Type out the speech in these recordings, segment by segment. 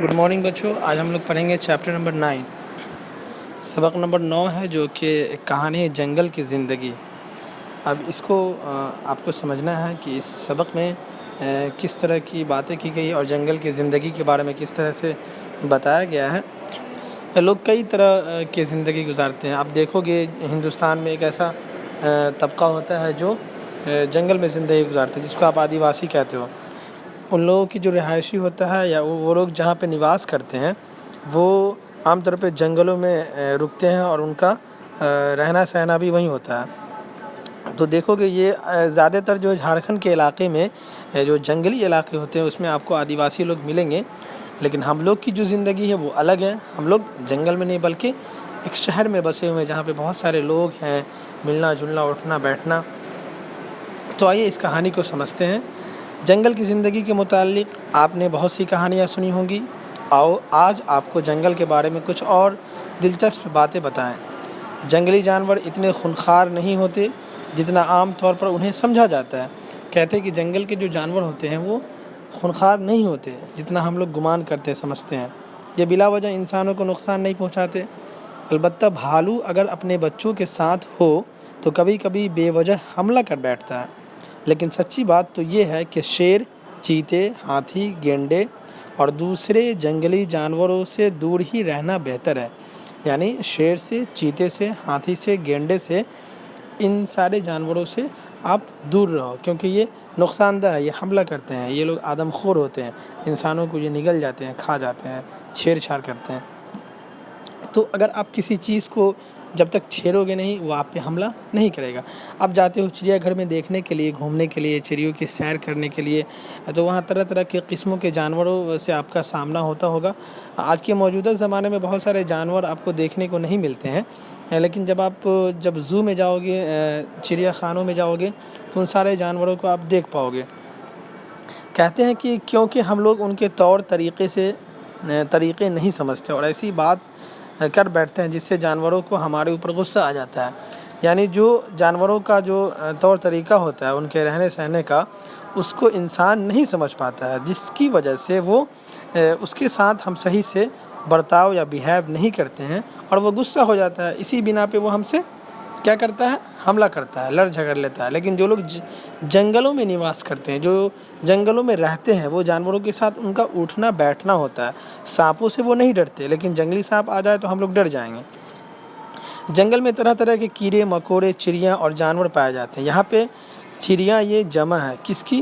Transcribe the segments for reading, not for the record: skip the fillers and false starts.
Good morning بچوں، آج ہم لوگ پڑھیں گے چیپٹر نمبر 9، سبق نمبر 9 ہے جو کہ ایک کہانی ہے جنگل کی زندگی۔ اب اس کو آپ کو سمجھنا ہے کہ اس سبق میں کس طرح کی باتیں کی گئی اور جنگل کی زندگی کے بارے میں کس طرح سے بتایا گیا ہے۔ لوگ کئی طرح کی زندگی گزارتے ہیں۔ آپ دیکھو گے ہندوستان میں ایک ایسا طبقہ ہوتا ہے جو جنگل میں زندگی گزارتے ہیں، جس کو آپ آدیواسی کہتے ہو۔ ان لوگوں کی جو رہائشی ہوتا ہے یا وہ لوگ جہاں پہ نواس کرتے ہیں وہ عام طور پہ جنگلوں میں رکتے ہیں اور ان کا رہنا سہنا بھی وہیں ہوتا ہے۔ تو دیکھو کہ یہ زیادہ تر جو جھارکھنڈ کے علاقے میں جو جنگلی علاقے ہوتے ہیں اس میں آپ کو آدیواسی لوگ ملیں گے، لیکن ہم لوگ کی جو زندگی ہے وہ الگ ہے۔ ہم لوگ جنگل میں نہیں بلکہ ایک شہر میں بسے ہوئے ہیں جہاں پہ بہت سارے لوگ ہیں، ملنا جلنا اٹھنا بیٹھنا۔ تو آئیے اس کہانی کو سمجھتے ہیں۔ جنگل کی زندگی کے متعلق آپ نے بہت سی کہانیاں سنی ہوں گی۔ آج آپ کو جنگل کے بارے میں کچھ اور دلچسپ باتیں بتائیں۔ جنگلی جانور اتنے خونخوار نہیں ہوتے جتنا عام طور پر انہیں سمجھا جاتا ہے۔ کہتے ہیں کہ جنگل کے جو جانور ہوتے ہیں وہ خونخوار نہیں ہوتے جتنا ہم لوگ گمان کرتے سمجھتے ہیں۔ یہ بلا وجہ انسانوں کو نقصان نہیں پہنچاتے۔ البتہ بھالو اگر اپنے بچوں کے ساتھ ہو تو کبھی کبھی بے وجہ حملہ کر بیٹھتا ہے، لیکن سچی بات تو یہ ہے کہ شیر، چیتے، ہاتھی، گینڈے اور دوسرے جنگلی جانوروں سے دور ہی رہنا بہتر ہے۔ یعنی شیر سے، چیتے سے، ہاتھی سے، گینڈے سے، ان سارے جانوروں سے آپ دور رہو، کیونکہ یہ نقصان دہ ہے، یہ حملہ کرتے ہیں، یہ لوگ آدم خور ہوتے ہیں، انسانوں کو یہ نگل جاتے ہیں، کھا جاتے ہیں، چھیڑ چھاڑ کرتے ہیں۔ تو اگر آپ کسی چیز کو جب تک چھیڑو گے نہیں وہ آپ پہ حملہ نہیں کرے گا۔ آپ جاتے ہو چڑیا گھر میں دیکھنے کے لیے، گھومنے کے لیے، چڑیوں کی سیر کرنے کے لیے، تو وہاں طرح طرح کے قسموں کے جانوروں سے آپ کا سامنا ہوتا ہوگا۔ آج کے موجودہ زمانے میں بہت سارے جانور آپ کو دیکھنے کو نہیں ملتے ہیں، لیکن جب زو میں جاؤ گے، چڑیا خانوں میں جاؤ گے تو ان سارے جانوروں کو آپ دیکھ پاؤ گے۔ کہتے ہیں کہ کیونکہ ہم لوگ ان کے طور طریقے نہیں سمجھتے اور ایسی بات کر بیٹھتے ہیں جس سے جانوروں کو ہمارے اوپر غصہ آ جاتا ہے۔ یعنی جو جانوروں کا جو طور طریقہ ہوتا ہے ان کے رہنے سہنے کا، اس کو انسان نہیں سمجھ پاتا ہے، جس کی وجہ سے وہ اس کے ساتھ ہم صحیح سے برتاؤ یا بیہیو نہیں کرتے ہیں اور وہ غصہ ہو جاتا ہے۔ اسی بنا پہ وہ ہم سے کیا کرتا ہے؟ حملہ کرتا ہے، لڑ جھگڑ لیتا ہے۔ لیکن جو لوگ جنگلوں میں نواس کرتے ہیں، جو جنگلوں میں رہتے ہیں، وہ جانوروں کے ساتھ ان کا اٹھنا بیٹھنا ہوتا ہے۔ سانپوں سے وہ نہیں ڈرتے، لیکن جنگلی سانپ آ جائے تو ہم لوگ ڈر جائیں گے۔ جنگل میں طرح طرح کے کیڑے مکوڑے، چڑیاں اور جانور پائے جاتے ہیں۔ یہاں پہ چڑیاں یہ جمع ہے کس کی؟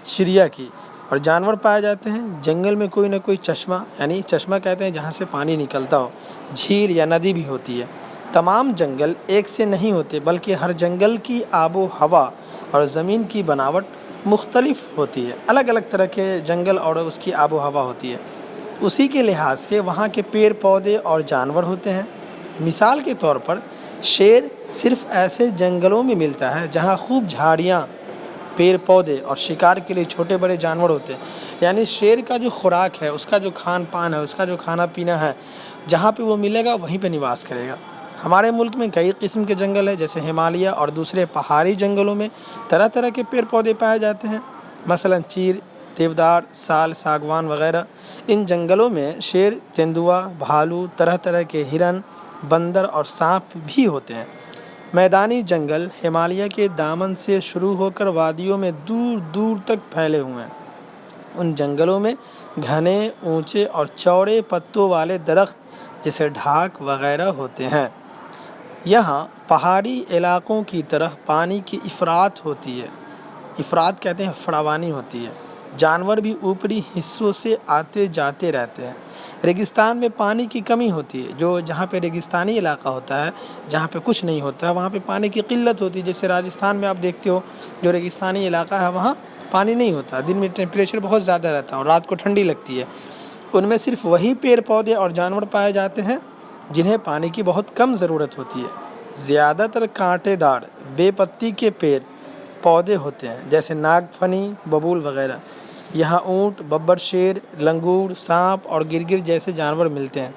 چڑیا کی۔ اور جانور پائے جاتے ہیں جنگل میں کوئی نہ کوئی چشمہ، یعنی چشمہ کہتے ہیں جہاں سے پانی نکلتا ہو، جھیل یا ندی بھی ہوتی ہے۔ تمام جنگل ایک سے نہیں ہوتے بلکہ ہر جنگل کی آب و ہوا اور زمین کی بناوٹ مختلف ہوتی ہے۔ الگ الگ طرح کے جنگل اور اس کی آب و ہوا ہوتی ہے، اسی کے لحاظ سے وہاں کے پیڑ پودے اور جانور ہوتے ہیں۔ مثال کے طور پر شیر صرف ایسے جنگلوں میں ملتا ہے جہاں خوب جھاڑیاں، پیڑ پودے اور شکار کے لیے چھوٹے بڑے جانور ہوتے ہیں۔ یعنی شیر کا جو خوراک ہے، اس کا جو کھان پان ہے، اس کا جو کھانا پینا ہے، جہاں پہ وہ ملے گا وہیں پہ نواس کرے گا۔ ہمارے ملک میں کئی قسم کے جنگل ہیں، جیسے ہمالیہ اور دوسرے پہاڑی جنگلوں میں طرح طرح کے پیڑ پودے پائے جاتے ہیں، مثلا چیر، دیودار، سال، ساگوان وغیرہ۔ ان جنگلوں میں شیر، تیندوا، بھالو، طرح طرح کے ہرن، بندر اور سانپ بھی ہوتے ہیں۔ میدانی جنگل ہمالیہ کے دامن سے شروع ہو کر وادیوں میں دور دور تک پھیلے ہوئے ہیں۔ ان جنگلوں میں گھنے، اونچے اور چوڑے پتوں والے درخت جیسے ڈھاک وغیرہ ہوتے ہیں۔ یہاں پہاڑی علاقوں کی طرح پانی کی افراط ہوتی ہے، افراط کہتے ہیں فراوانی ہوتی ہے۔ جانور بھی اوپری حصوں سے آتے جاتے رہتے ہیں۔ ریگستان میں پانی کی کمی ہوتی ہے، جہاں پہ ریگستانی علاقہ ہوتا ہے، جہاں پہ کچھ نہیں ہوتا ہے، وہاں پہ پانی کی قلت ہوتی ہے۔ جیسے راجستھان میں آپ دیکھتے ہو جو ریگستانی علاقہ ہے وہاں پانی نہیں ہوتا، دن میں ٹیمپریچر بہت زیادہ رہتا ہے اور رات کو ٹھنڈی لگتی ہے۔ ان میں صرف وہی پیڑ پودے اور جانور پائے جاتے ہیں جنہیں پانی کی بہت کم ضرورت ہوتی ہے۔ زیادہ تر کانٹے دار بے پتی کے پیڑ پودے ہوتے ہیں، جیسے ناگ فنی، ببول وغیرہ۔ یہاں اونٹ، ببر شیر، لنگور، سانپ اور گرگر جیسے جانور ملتے ہیں۔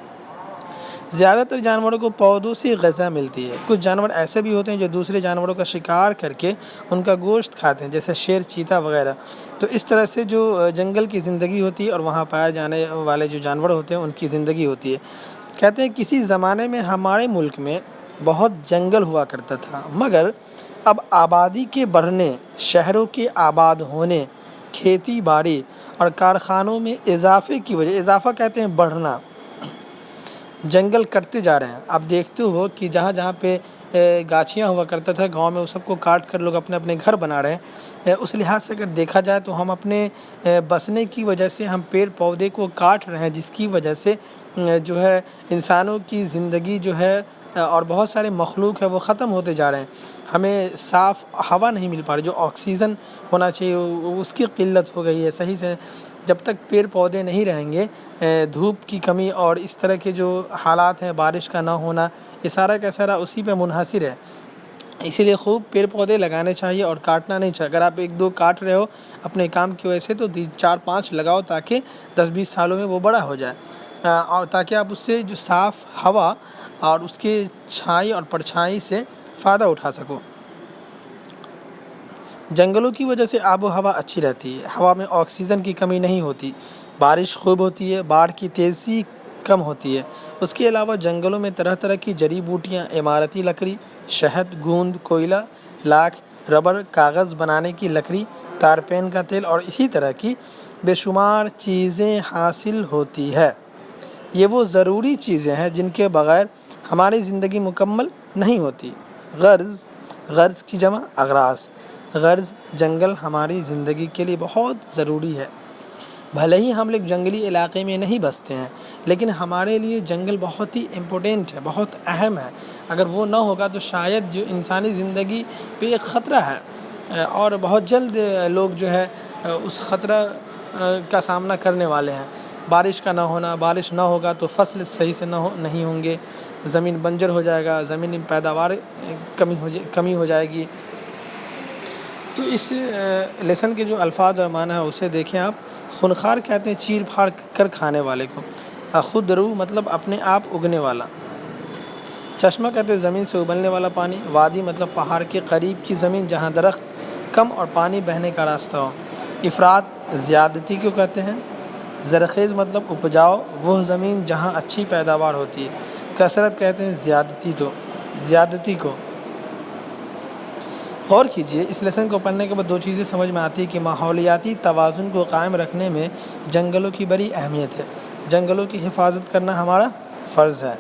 زیادہ تر جانوروں کو پودوں سے غذا ملتی ہے، کچھ جانور ایسے بھی ہوتے ہیں جو دوسرے جانوروں کا شکار کر کے ان کا گوشت کھاتے ہیں، جیسے شیر، چیتا وغیرہ۔ تو اس طرح سے جو جنگل کی زندگی ہوتی ہے اور وہاں پائے جانے والے جو جانور ہوتے ہیں ان کی زندگی ہوتی ہے۔ کہتے ہیں کسی زمانے میں ہمارے ملک میں بہت جنگل ہوا کرتا تھا، مگر اب آبادی کے بڑھنے، شہروں کے آباد ہونے، کھیتی باڑی اور کارخانوں میں اضافے کی وجہ، اضافہ کہتے ہیں بڑھنا، جنگل کٹتے جا رہے ہیں۔ آپ دیکھتے ہو کہ جہاں جہاں پہ گاچھیاں ہوا کرتا تھا گاؤں میں، وہ سب کو کاٹ کر لوگ اپنے اپنے گھر بنا رہے ہیں۔ اس لحاظ سے اگر دیکھا جائے تو ہم اپنے بسنے کی وجہ سے ہم پیڑ پودے کو کاٹ رہے ہیں، جس کی وجہ سے جو ہے انسانوں کی زندگی جو ہے اور بہت سارے مخلوق ہے وہ ختم ہوتے جا رہے ہیں۔ ہمیں صاف ہوا نہیں مل پا رہی، جو آکسیجن ہونا چاہیے اس کی قلت ہو گئی ہے صحیح سے۔ جب تک پیڑ پودے نہیں رہیں گے، دھوپ کی کمی اور اس طرح کے جو حالات ہیں، بارش کا نہ ہونا، یہ سارا کا سارا اسی پہ منحصر ہے۔ اسی لیے خوب پیڑ پودے لگانے چاہیے اور کاٹنا نہیں چاہیے۔ اگر آپ ایک دو کاٹ رہے ہو اپنے کام کی وجہ سے تو 4-5 لگاؤ، تاکہ 10-20 سالوں میں وہ بڑا ہو جائے، اور تاکہ آپ اس سے جو صاف ہوا اور اس کے چھائی اور پرچھائی سے فائدہ اٹھا سکو۔ جنگلوں کی وجہ سے آب و ہوا اچھی رہتی ہے، ہوا میں آکسیجن کی کمی نہیں ہوتی، بارش خوب ہوتی ہے، باڑھ کی تیزی کم ہوتی ہے۔ اس کے علاوہ جنگلوں میں طرح طرح کی جڑی بوٹیاں، عمارتی لکڑی، شہد، گوند، کوئلہ، لاکھ، ربڑ، کاغذ بنانے کی لکڑی، تارپین کا تیل اور اسی طرح کی بے شمار چیزیں حاصل ہوتی ہے۔ یہ وہ ضروری چیزیں ہیں جن کے بغیر ہماری زندگی مکمل نہیں ہوتی۔ غرض کی جمع اغراض۔ غرض جنگل ہماری زندگی کے لیے بہت ضروری ہے۔ بھلے ہی ہم لوگ جنگلی علاقے میں نہیں بستے ہیں، لیکن ہمارے لیے جنگل بہت ہی امپورٹنٹ ہے، بہت اہم ہے۔ اگر وہ نہ ہوگا تو شاید جو انسانی زندگی پہ ایک خطرہ ہے، اور بہت جلد لوگ جو ہے اس خطرہ کا سامنا کرنے والے ہیں۔ بارش کا نہ ہونا، بارش نہ ہوگا تو فصل صحیح سے نہیں ہوں گے، زمین بنجر ہو جائے گا، زمین پیداوار کمی ہو جائے گی۔ تو اس لیسن کے جو الفاظ اور معنی ہے اسے دیکھیں آپ۔ خونخوار کہتے ہیں چیر پھاڑ کر کھانے والے کو۔ خودرو مطلب اپنے آپ اگنے والا۔ چشمہ کہتے ہیں زمین سے ابلنے والا پانی۔ وادی مطلب پہاڑ کے قریب کی زمین جہاں درخت کم اور پانی بہنے کا راستہ ہو۔ افراط زیادتی کو کہتے ہیں۔ زرخیز مطلب اپجاؤ وہ زمین جہاں اچھی پیداوار ہوتی ہے۔ کثرت کہتے ہیں زیادتی کو۔ غور کیجئے، اس لیسن کو پڑھنے کے بعد 2 چیزیں سمجھ میں آتی ہے کہ ماحولیاتی توازن کو قائم رکھنے میں جنگلوں کی بڑی اہمیت ہے۔ جنگلوں کی حفاظت کرنا ہمارا فرض ہے۔